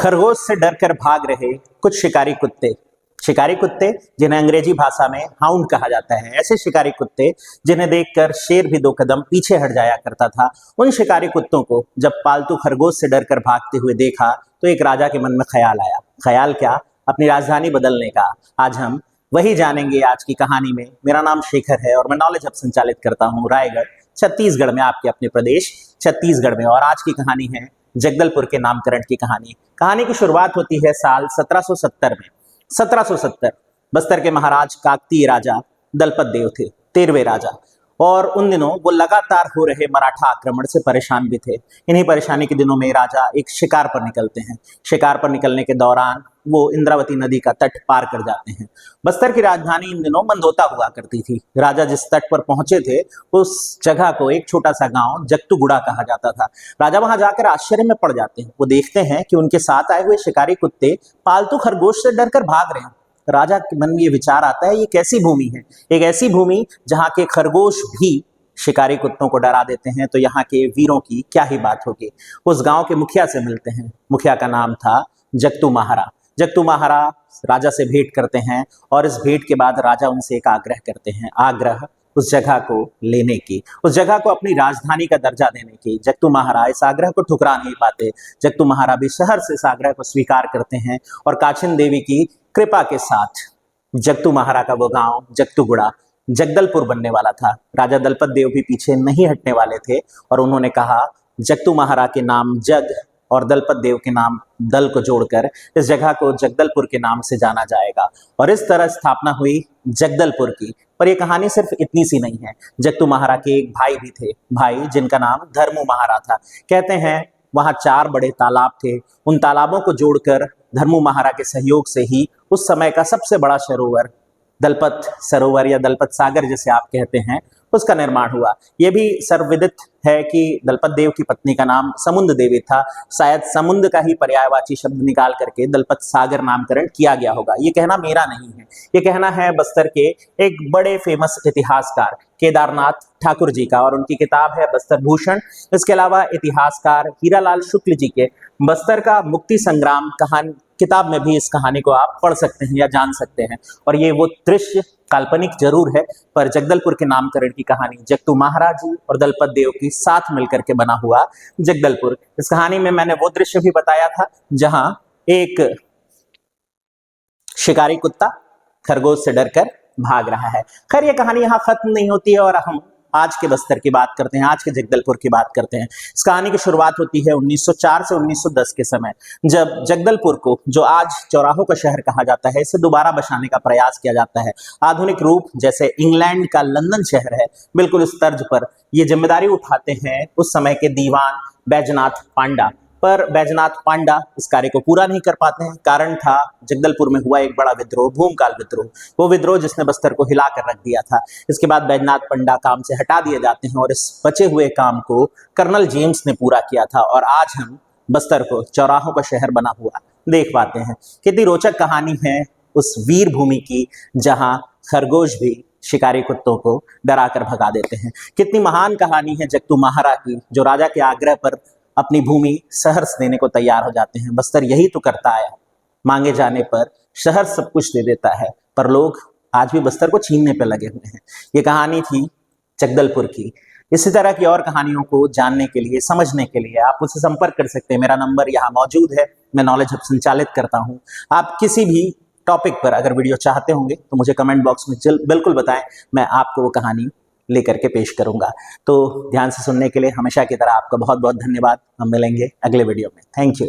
खरगोश से डरकर भाग रहे कुछ शिकारी कुत्ते जिन्हें अंग्रेजी भाषा में हाउंड कहा जाता है। ऐसे शिकारी कुत्ते जिन्हें देखकर शेर भी 2 कदम पीछे हट जाया करता था। उन शिकारी कुत्तों को जब पालतू खरगोश से डरकर भागते हुए देखा तो एक राजा के मन में ख्याल आया। ख्याल क्या, अपनी राजधानी बदलने का। आज हम वही जानेंगे आज की कहानी में। मेरा नाम शेखर है और मैं नॉलेज हब संचालित करता हूँ रायगढ़ छत्तीसगढ़ में, आपके अपने प्रदेश छत्तीसगढ़ में। और आज की कहानी है जगदलपुर के नामकरण की कहानी। कहानी की शुरुआत होती है साल 1770 में। 1770 बस्तर के महाराज काकतीय राजा दलपत देव थे, 13वें राजा। और उन दिनों वो लगातार हो रहे मराठा आक्रमण से परेशान भी थे। इन्हीं परेशानी के दिनों में राजा एक शिकार पर निकलते हैं। शिकार पर निकलने के दौरान वो इंद्रावती नदी का तट पार कर जाते हैं। बस्तर की राजधानी इन दिनों मंदोता हुआ करती थी। राजा जिस तट पर पहुंचे थे उस जगह को एक छोटा सा गांव जगतूगुड़ा कहा जाता था। राजा वहां जाकर आश्चर्य में पड़ जाते हैं। वो देखते हैं कि उनके साथ आए हुए शिकारी कुत्ते पालतू खरगोश से डरकर भाग रहे हैं। राजा के मन में ये विचार आता है, ये कैसी भूमि है, एक ऐसी भूमि जहां के खरगोश भी शिकारी कुत्तों को डरा देते हैं, तो यहाँ के वीरों की क्या ही बात होगी। उस गांव के मुखिया से मिलते हैं। मुखिया का नाम था जगतू महारा। जगतू महारा राजा से भेंट करते हैं और इस भेंट के बाद राजा उनसे एक आग्रह करते हैं। आग्रह उस जगह को लेने की, उस जगह को अपनी राजधानी का दर्जा देने की। जगतू महारा इस आग्रह को ठुकरा नहीं पाते। जगतू महारा भी शहर से इस आग्रह को स्वीकार करते हैं और काछिन देवी की कृपा के साथ जगतू महारा का वो गांव जगतूगुड़ा जगदलपुर बनने वाला था। राजा दलपत देव भी पीछे नहीं हटने वाले थे और उन्होंने कहा जगतू महारा के नाम जग और दलपत देव के नाम दल को जोड़कर इस जगह को जगदलपुर के नाम से जाना जाएगा। और इस तरह स्थापना हुई जगदलपुर की। पर यह कहानी सिर्फ इतनी सी नहीं है। जगतू महारा के एक भाई भी थे, भाई जिनका नाम धर्मू महारा था। कहते हैं वहां 4 बड़े तालाब थे। उन तालाबों को जोड़कर धर्मू महारा के सहयोग से ही उस समय का सबसे बड़ा सरोवर दलपत सरोवर या दलपत सागर जिसे आप कहते हैं, उसका निर्माण हुआ। यह भी सर्वविदित है कि दलपत देव की पत्नी का नाम समुद्र देवी था। शायद समुद्र का ही पर्यायवाची शब्द निकाल करके दलपत सागर नामकरण किया गया होगा। ये कहना मेरा नहीं है, ये कहना है बस्तर के एक बड़े फेमस इतिहासकार केदारनाथ ठाकुर जी का, और उनकी किताब है बस्तर भूषण। इसके अलावा इतिहासकार हीरालाल शुक्ल जी के बस्तर का मुक्ति संग्राम कहानी किताब में भी इस कहानी को आप पढ़ सकते हैं या जान सकते हैं। और ये वो दृश्य काल्पनिक जरूर है, पर जगदलपुर के नामकरण की कहानी जगतू महाराज जी और दलपत देव की साथ मिलकर के बना हुआ जगदलपुर। इस कहानी में मैंने वो दृश्य भी बताया था जहां एक शिकारी कुत्ता खरगोश से डरकर भाग रहा है। खैर ये कहानी यहाँ खत्म नहीं होती है और हम आज के बस्तर की बात करते हैं, आज के जगदलपुर की बात करते हैं। इस कहानी की शुरुआत होती है 1904 से 1910 के समय, जब जगदलपुर को, जो आज चौराहों का शहर कहा जाता है, इसे दोबारा बसाने का प्रयास किया जाता है। आधुनिक रूप जैसे इंग्लैंड का लंदन शहर है, बिल्कुल इस तर्ज पर ये जिम्मेदारी उठाते हैं उस समय के दीवान बैजनाथ पांडा। पर बैजनाथ पांडा इस कार्य को पूरा नहीं कर पाते हैं। कारण था जगदलपुर में हुआ एक बड़ा विद्रोह, भूमकाल विद्रोह। वो विद्रोह जिसने बस्तर को हिला कर रख दिया था। इसके बाद बैजनाथ पांडा काम से हटा दिए जाते हैं और इस बचे हुए काम को कर्नल जेम्स ने पूरा किया था। और आज हम बस्तर को चौराहों का शहर बना हुआ देख पाते हैं। कितनी रोचक कहानी है उस वीर भूमि की जहां खरगोश भी शिकारी कुत्तों को डरा कर भगा देते हैं। कितनी महान कहानी है जगतू महारा की, जो राजा के आग्रह पर अपनी भूमि सहर्ष देने को तैयार हो जाते हैं। बस्तर यही तो करता है, मांगे जाने पर शहर सब कुछ दे देता है, पर लोग आज भी बस्तर को छीनने पे लगे हुए हैं। ये कहानी थी जगदलपुर की। इसी तरह की और कहानियों को जानने के लिए, समझने के लिए आप मुझसे संपर्क कर सकते हैं। मेरा नंबर यहाँ मौजूद है। मैं नॉलेज हब संचालित करता हूँ। आप किसी भी टॉपिक पर अगर वीडियो चाहते होंगे तो मुझे कमेंट बॉक्स में बिल्कुल बताएं, मैं आपको वो कहानी लेकर के पेश करूंगा। तो ध्यान से सुनने के लिए हमेशा की तरह आपका बहुत बहुत धन्यवाद। हम मिलेंगे अगले वीडियो में। Thank you.